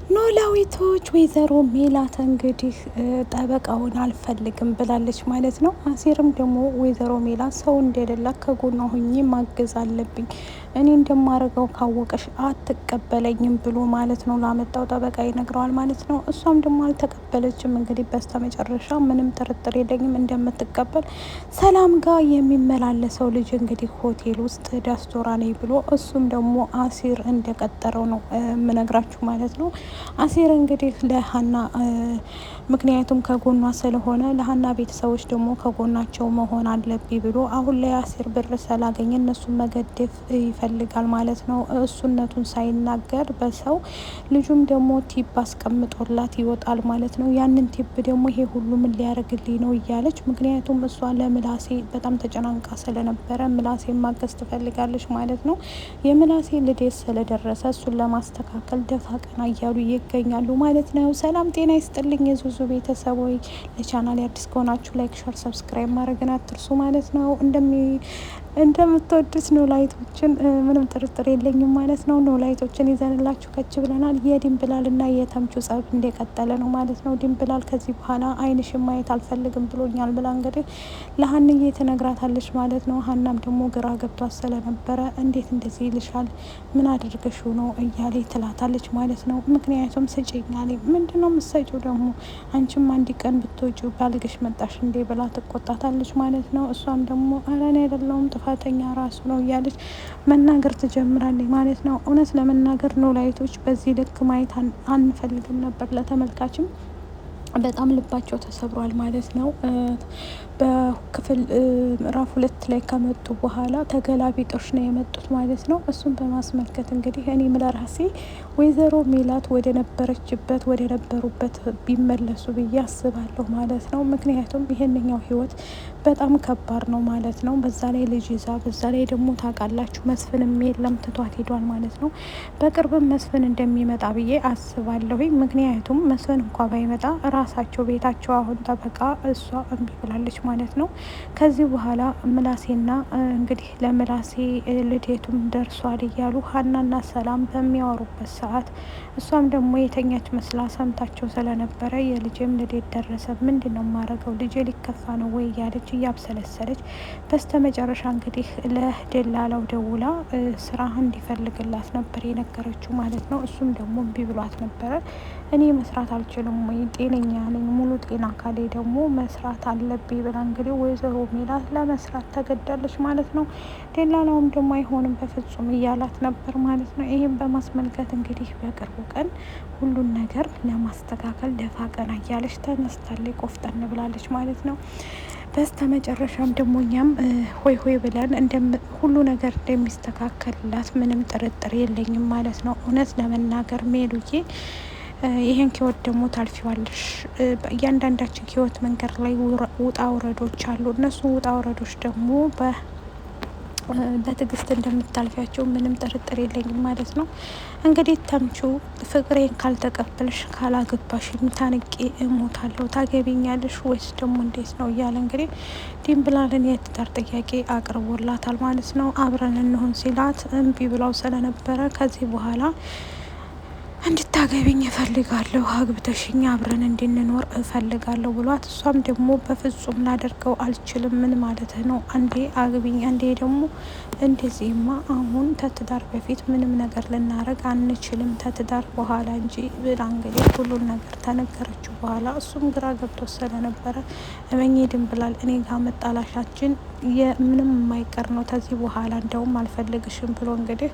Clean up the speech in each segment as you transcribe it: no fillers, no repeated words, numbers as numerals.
ኖላዊቶች ወይዘሮ ሜላት እንግዲህ ጠበቃውን አልፈልግም ብላለች ማለት ነው። አሲርም ደግሞ ወይዘሮ ሜላት ሰው እንደሌላ ከጎኗ ሁኜ ማገዝ አለብኝ፣ እኔ እንደማረገው ካወቀሽ አትቀበለኝም ብሎ ማለት ነው ላመጣው ጠበቃ ይነግረዋል ማለት ነው። እሷም ደግሞ አልተቀበለችም። እንግዲህ በስተ መጨረሻ ምንም ጥርጥር የለኝም እንደምትቀበል ሰላም ጋር የሚመላለሰው ልጅ እንግዲህ ሆቴል ውስጥ ዳስቶራ ነኝ ብሎ እሱም ደግሞ አሲር እንደቀጠረው ነው ምነግራችሁ ማለት ነው። አሲር እንግዲህ ለሀና ምክንያቱም ከጎኗ ስለሆነ ለሀና ቤተሰቦች ደግሞ ከጎናቸው መሆን አለብኝ ብሎ አሁን ላይ አሲር ብር ስላገኘ እነሱን መገደፍ ይፈልጋል ማለት ነው። እሱነቱን ሳይናገር በሰው ልጁም ደግሞ ቲፕ አስቀምጦላት ይወጣል ማለት ነው። ያንን ቲፕ ደግሞ ይሄ ሁሉ ምን ሊያደርግልኝ ነው እያለች ምክንያቱም እሷ ለምላሴ በጣም ተጨናንቃ ስለነበረ ምላሴ ማገዝ ትፈልጋለች ማለት ነው። የምላሴ ልደት ስለደረሰ እሱን ለማስተካከል ደፋ ቀና እያሉ ይገኛሉ ማለት ነው። ሰላም ጤና ይስጥልኝ የዙዙ ቤተሰቦች፣ ለቻናል አዲስ ከሆናችሁ ላይክ፣ ሸር፣ ሰብስክራይብ ማድረግን አትርሱ ማለት ነው። እንደምትወዱት ኖላዊቶችን ምንም ጥርጥር የለኝም ማለት ነው። ኖላዊቶችን ይዘንላችሁ ከች ብለናል። የድንብላል እና የተምቹ ጸብ እንደቀጠለ ነው ማለት ነው። ድንብላል ከዚህ በኋላ ዓይንሽን ማየት አልፈልግም ብሎኛል ብላ እንግዲህ ለሀንዬ ትነግራታለች ማለት ነው። ሀናም ደግሞ ግራ ገብቷት ስለነበረ እንዴት እንደዚህ ይልሻል፣ ምን አድርገሽው ነው እያለ ትላታለች ማለት ነው። ምክንያቱም ስጭኛል፣ ምንድን ነው የምትሰጪው ደግሞ አንቺም አንድ ቀን ብትወጪው ባልገሽ መጣሽ እንዴ ብላ ትቆጣታለች ማለት ነው። እሷም ደግሞ ኧረ እኔ አይደለሁም ጥፋተኛ ራሱ ነው እያለች መናገር ትጀምራለች ማለት ነው። እውነት ለመናገር ኖላዊቶች በዚህ ልክ ማየት አንፈልግም ነበር። ለተመልካችም በጣም ልባቸው ተሰብሯል ማለት ነው። በክፍል ምዕራፍ 2 ላይ ከመጡ በኋላ ተገላቢጦሽ ነው የመጡት ማለት ነው። እሱን በማስመልከት እንግዲህ እኔም ለራሴ ወይዘሮ ሜላት ወደ ነበረችበት ወደ ነበሩበት ቢመለሱ ብዬ አስባለሁ ማለት ነው። ምክንያቱም ይሄንኛው ህይወት በጣም ከባድ ነው ማለት ነው። በዛ ላይ ልጅ ይዛ፣ በዛ ላይ ደግሞ ታውቃላችሁ መስፍንም የለም ትቷት ሄዷል ማለት ነው። በቅርብም መስፍን እንደሚመጣ ብዬ አስባለሁ። ምክንያቱም መስፍን እንኳ ባይመጣ ራሳቸው ቤታቸው አሁን ጠበቃ እሷ እምቢ ብላለች ማለት ነው። ከዚህ በኋላ ምላሴና እንግዲህ ለምላሴ ልደቱም ደርሷል እያሉ ሀናና ሰላም በሚያወሩበት ሰዓት እሷም ደግሞ የተኛች መስላ ሰምታቸው ስለነበረ የልጄም ልደት ደረሰ፣ ምንድን ነው የማረገው፣ ልጄ ሊከፋ ነው ወይ እያለች እያብሰለሰለች በስተ መጨረሻ እንግዲህ ለደላላው ደውላ ስራ እንዲፈልግላት ነበር የነገረችው ማለት ነው። እሱም ደግሞ እምቢ ብሏት ነበረ። እኔ መስራት አልችልም ወይ ጤነኛ ነኝ፣ ሙሉ ጤና ካሌ ደግሞ መስራት አለብኝ ብላ እንግዲህ ወይዘሮ ሜላት ለመስራት ተገዳለች ማለት ነው። ደላላውም ደግሞ አይሆንም በፍጹም እያላት ነበር ማለት ነው። ይህም በማስመልከት እንግዲህ በቅርቡ ቀን ሁሉን ነገር ለማስተካከል ደፋ ቀና እያለች ተነስታለች፣ ቆፍጠን ብላለች ማለት ነው። በስተ መጨረሻም ደግሞ እኛም ሆይ ሆይ ብለን ሁሉ ነገር እንደሚስተካከልላት ምንም ጥርጥር የለኝም ማለት ነው። እውነት ለመናገር ሜሉዬ ይሄን ህይወት ደግሞ ታልፊዋለሽ። እያንዳንዳችን ህይወት መንገድ ላይ ውጣ ውረዶች አሉ። እነሱ ውጣ ውረዶች ደግሞ በትዕግስት እንደምታልፊያቸው ምንም ጥርጥር የለኝም ማለት ነው። እንግዲህ ተምቹ ፍቅሬን ካልተቀበልሽ ካላገባሽ ታንቄ እሞታለሁ፣ ታገቢኛለሽ ወይስ ደግሞ እንዴት ነው እያለ እንግዲህ ድንብላልን የትዳር ጥያቄ አቅርቦላታል ማለት ነው። አብረን እንሆን ሲላት እምቢ ብለው ስለነበረ ከዚህ በኋላ እንድታገቢኝ እፈልጋለሁ፣ አግብተሽኝ አብረን እንድንኖር እፈልጋለሁ ብሏት፣ እሷም ደግሞ በፍጹም ላደርገው አልችልም፣ ምን ማለት ነው፣ አንዴ አግቢኝ አንዴ ደግሞ እንደዚህማ አሁን ተትዳር በፊት ምንም ነገር ልናረግ አንችልም፣ ተትዳር በኋላ እንጂ ብላ እንግዲህ ሁሉን ነገር ተነገረችው በኋላ እሱም ግራ ገብቶ ስለነበረ እመኜ ድንብላል እኔ ጋር መጣላሻችን ምንም የማይቀር ነው፣ ከዚህ በኋላ እንደውም አልፈልግሽም ብሎ እንግዲህ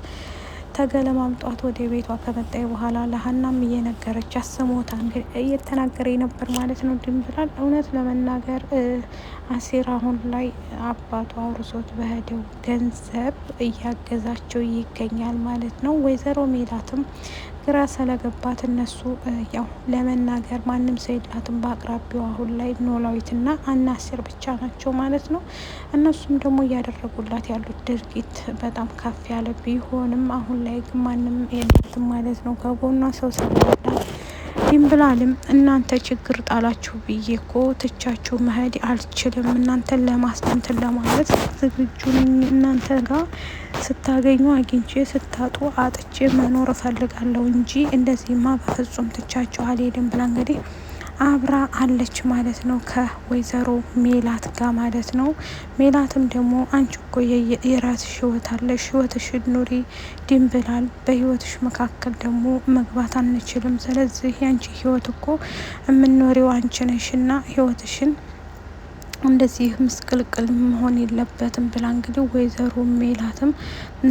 ተገለማምጧት ወደ ቤቷ ከመጣይ በኋላ ለሀናም እየነገረች አስሞታ እየተናገረ ነበር ማለት ነው። ድንብላል እውነት ለመናገር አሲር አሁን ላይ አባቱ አውርሶት በሄደው ገንዘብ እያገዛቸው ይገኛል ማለት ነው። ወይዘሮ ሜላትም ግራ ስለገባት እነሱ ያው ለመናገር ማንም ሰው የላትም በአቅራቢው አሁን ላይ ኖላዊትና አናሲር ብቻ ናቸው ማለት ነው። እነሱም ደግሞ እያደረጉላት ያሉት ድርጊት በጣም ከፍ ያለ ቢሆንም አሁን ላይ ግን ማንም የላትም ማለት ነው። ከጎኗ ሰው ስለሌላት ድንብላልም እናንተ ችግር ጣላችሁ ብዬ እኮ ትቻችሁ መሄድ አልችልም። እናንተን ለማስጠንትን ለማለት ዝግጁ ነኝ። እናንተ ጋር ስታገኙ አግኝቼ ስታጡ አጥቼ መኖር እፈልጋለሁ እንጂ እንደዚህማ በፍጹም ትቻችሁ አልሄድም ብላ እንግዲህ አብራ አለች ማለት ነው፣ ከወይዘሮ ሜላት ጋር ማለት ነው። ሜላትም ደግሞ አንቺ እኮ የራስሽ ህይወት አለሽ፣ ህይወትሽን ኑሪ ድንብላል። በህይወትሽ መካከል ደግሞ መግባት አንችልም። ስለዚህ ያንቺ ህይወት እኮ የምንኖሪው አንቺ ነሽና ህይወትሽን እንደዚህ ምስቅልቅል መሆን የለበትም ብላ እንግዲህ ወይዘሮ ሜላትም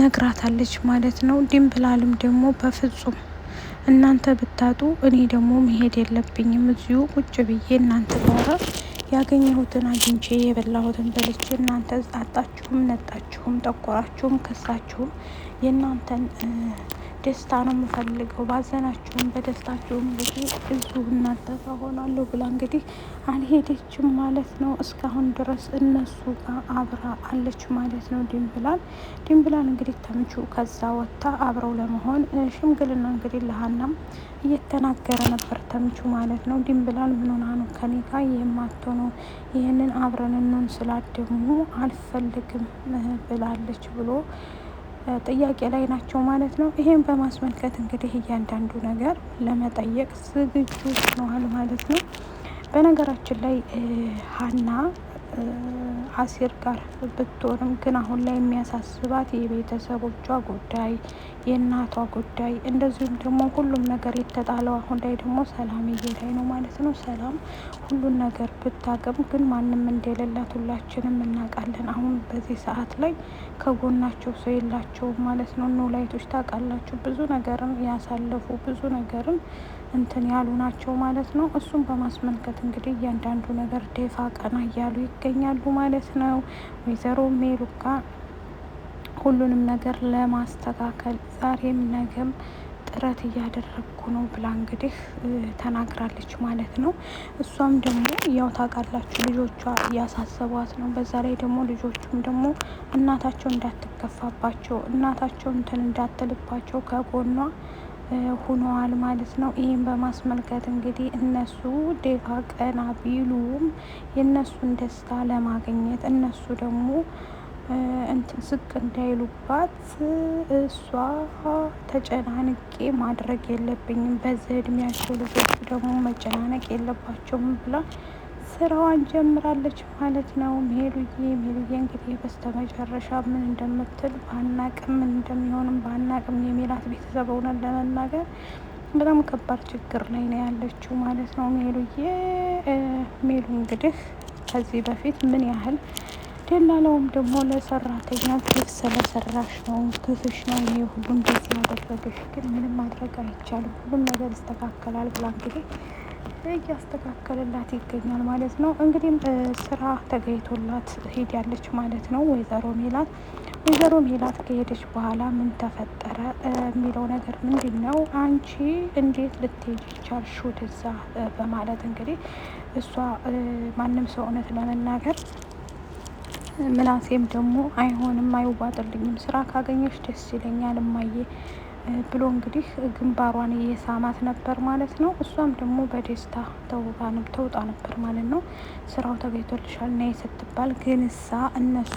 ነግራታለች ማለት ነው። ድንብላልም ደግሞ በፍጹም እናንተ ብታጡ እኔ ደግሞ መሄድ የለብኝም፣ እዚሁ ቁጭ ብዬ እናንተ ጋራ ያገኘሁትን አግኝቼ የበላሁትን በልቼ እናንተ አጣችሁም ነጣችሁም ጠቆራችሁም ከሳችሁም የእናንተን ደስታ ነው የምፈልገው። ባዘናችሁም በደስታችሁም ጊዜ እዚሁ እናንተ ጋር ሆናለሁ ብላ እንግዲህ አልሄደችም ማለት ነው። እስካሁን ድረስ እነሱ ጋር አብራ አለች ማለት ነው። ድንብላል እንግዲህ ተምቹ ከዛ ወጥታ አብረው ለመሆን ሽምግልና እንግዲህ ለሀናም እየተናገረ ነበር ተምቹ ማለት ነው። ድንብላል ምን ሆና ነው ከኔ ጋር የማትሆነው? ይህንን አብረን እንሆን ስላት ደግሞ አልፈልግም ብላለች ብሎ ጥያቄ ላይ ናቸው ማለት ነው። ይሄን በማስመልከት እንግዲህ እያንዳንዱ ነገር ለመጠየቅ ዝግጁ ሆነዋል ማለት ነው። በነገራችን ላይ ሀና አሲር ጋር ብትሆንም ግን አሁን ላይ የሚያሳስባት የቤተሰቦቿ ጉዳይ፣ የእናቷ ጉዳይ እንደዚሁም ደግሞ ሁሉም ነገር የተጣለው አሁን ላይ ደግሞ ሰላምዬ ላይ ነው ማለት ነው። ሰላም ሁሉን ነገር ብታቅም ግን ማንም እንደሌላት ሁላችንም እናውቃለን። አሁን በዚህ ሰዓት ላይ ከጎናቸው ሰው የላቸውም ማለት ነው። ኖላይቶች ታውቃላችሁ፣ ብዙ ነገርን ያሳለፉ ብዙ ነገርን እንትን ያሉ ናቸው ማለት ነው። እሱም በማስመልከት እንግዲህ እያንዳንዱ ነገር ደፋ ቀና እያሉ ይገኛሉ ማለት ነው። ወይዘሮ ሜሉካ ሁሉንም ነገር ለማስተካከል ዛሬም ነገም ጥረት እያደረግኩ ነው ብላ እንግዲህ ተናግራለች ማለት ነው። እሷም ደግሞ ያው ታውቃላችሁ ልጆቿ እያሳሰቧት ነው። በዛ ላይ ደግሞ ልጆቹም ደግሞ እናታቸው እንዳትከፋባቸው እናታቸው እንትን እንዳትልባቸው ከጎኗ ሁነዋል ማለት ነው። ይህም በማስመልከት እንግዲህ እነሱ ደፋ ቀና ቢሉም የእነሱን ደስታ ለማግኘት እነሱ ደግሞ እንትን ዝቅ እንዳይሉባት እሷ ተጨናንቄ ማድረግ የለብኝም በዚህ እድሜያቸው ልጆቹ ደግሞ መጨናነቅ የለባቸውም ብላ ስራዋን ጀምራለች ማለት ነው። ሜሉዬ እንግዲህ በስተመጨረሻ ምን እንደምትል ባናቅም ምን እንደሚሆንም ባናቅም የሜላት ቤተሰብ ሆነን ለመናገር በጣም ከባድ ችግር ላይ ነው ያለችው ማለት ነው። ሜሉ እንግዲህ ከዚህ በፊት ምን ያህል ደላላውም ደግሞ ለሰራተኛ ግፍ ስለሰራሽ ነው ግፍሽ ነው ይሄ ሁሉ እንደዚህ ያደረገሽ፣ ግን ምንም ማድረግ አይቻልም ሁሉም ነገር ይስተካከላል ብላ እንግዲህ እያስተካከልላት ይገኛል ማለት ነው። እንግዲህ ስራ ተገኝቶላት ሄዳለች ማለት ነው ወይዘሮ ሜላት ከሄደች በኋላ ምን ተፈጠረ የሚለው ነገር ምንድን ነው? አንቺ እንዴት ልትሄጂ ቻልሽ ወደዛ? በማለት እንግዲህ እሷ ማንም ሰው እውነት ለመናገር ምናሴም ደግሞ አይሆንም አይዋጥልኝም ስራ ካገኘሽ ደስ ይለኛል እማዬ ብሎ እንግዲህ ግንባሯን እየሳማት ነበር ማለት ነው። እሷም ደግሞ በደስታ ተውጣ ነበር ማለት ነው። ስራው ተገኝቶልሻል ነይ ስትባል ግን እነሱ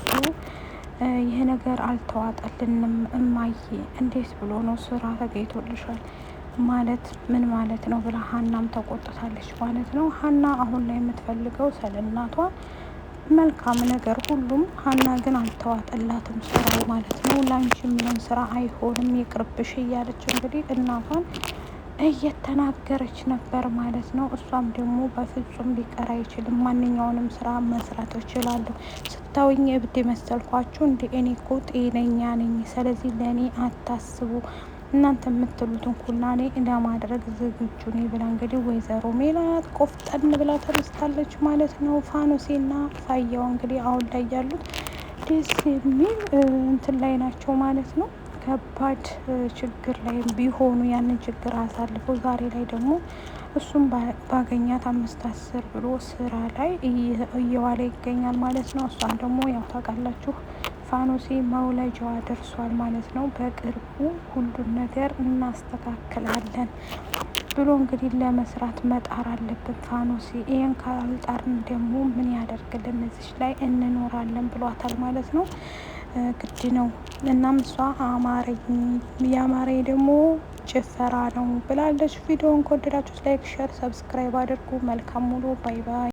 ይህ ነገር አልተዋጠልንም እማዬ እንዴት ብሎ ነው ስራ ተገኝቶልሻል ማለት ምን ማለት ነው ብላ ሀናም ተቆጥታለች ማለት ነው። ሀና አሁን ላይ የምትፈልገው ስለ እናቷ መልካም ነገር ሁሉም፣ ሀና ግን አልተዋጠላትም ስራው ማለት ነው። ላንቺ ምንም ስራ አይሆንም ይቅርብሽ እያለች እንግዲህ እናቷን እየተናገረች ነበር ማለት ነው። እሷም ደግሞ በፍጹም ሊቀር አይችልም፣ ማንኛውንም ስራ መስራት እችላለሁ። ስታውኝ እብድ መሰልኳችሁ እንደ እኔ እኮ ጤነኛ ነኝ፣ ስለዚህ ለእኔ አታስቡ፣ እናንተ የምትሉትን ሁላ እኔ ለማድረግ ዝግጁ ነኝ ብላ እንግዲህ ወይዘሮ ሜላት ቆፍጠን ብላ ተነስታለች ማለት ነው። ፋኖሴና ፋያው እንግዲህ አሁን ላይ ያሉት ደስ የሚል እንትን ላይ ናቸው ማለት ነው። ከባድ ችግር ላይ ቢሆኑ ያንን ችግር አሳልፈው ዛሬ ላይ ደግሞ እሱም ባገኛት 5-10 ብሎ ስራ ላይ እየዋለ ይገኛል ማለት ነው። እሷም ደግሞ ያው ታውቃላችሁ ፋኖሴ መውለጃዋ ደርሷል ማለት ነው። በቅርቡ ሁሉን ነገር እናስተካክላለን ብሎ እንግዲህ ለመስራት መጣር አለብን ፋኖሴ። ይህን ካልጣርን ደግሞ ምን ያደርግልን እዚች ላይ እንኖራለን ብሏታል ማለት ነው። ግድ ነው። እናም እሷ የአማረኝ ደግሞ ጭፈራ ነው ብላለች። ቪዲዮውን ከወደዳችሁት ላይክ፣ ሸር፣ ሰብስክራይብ አድርጉ። መልካም ሙሉ። ባይ ባይ።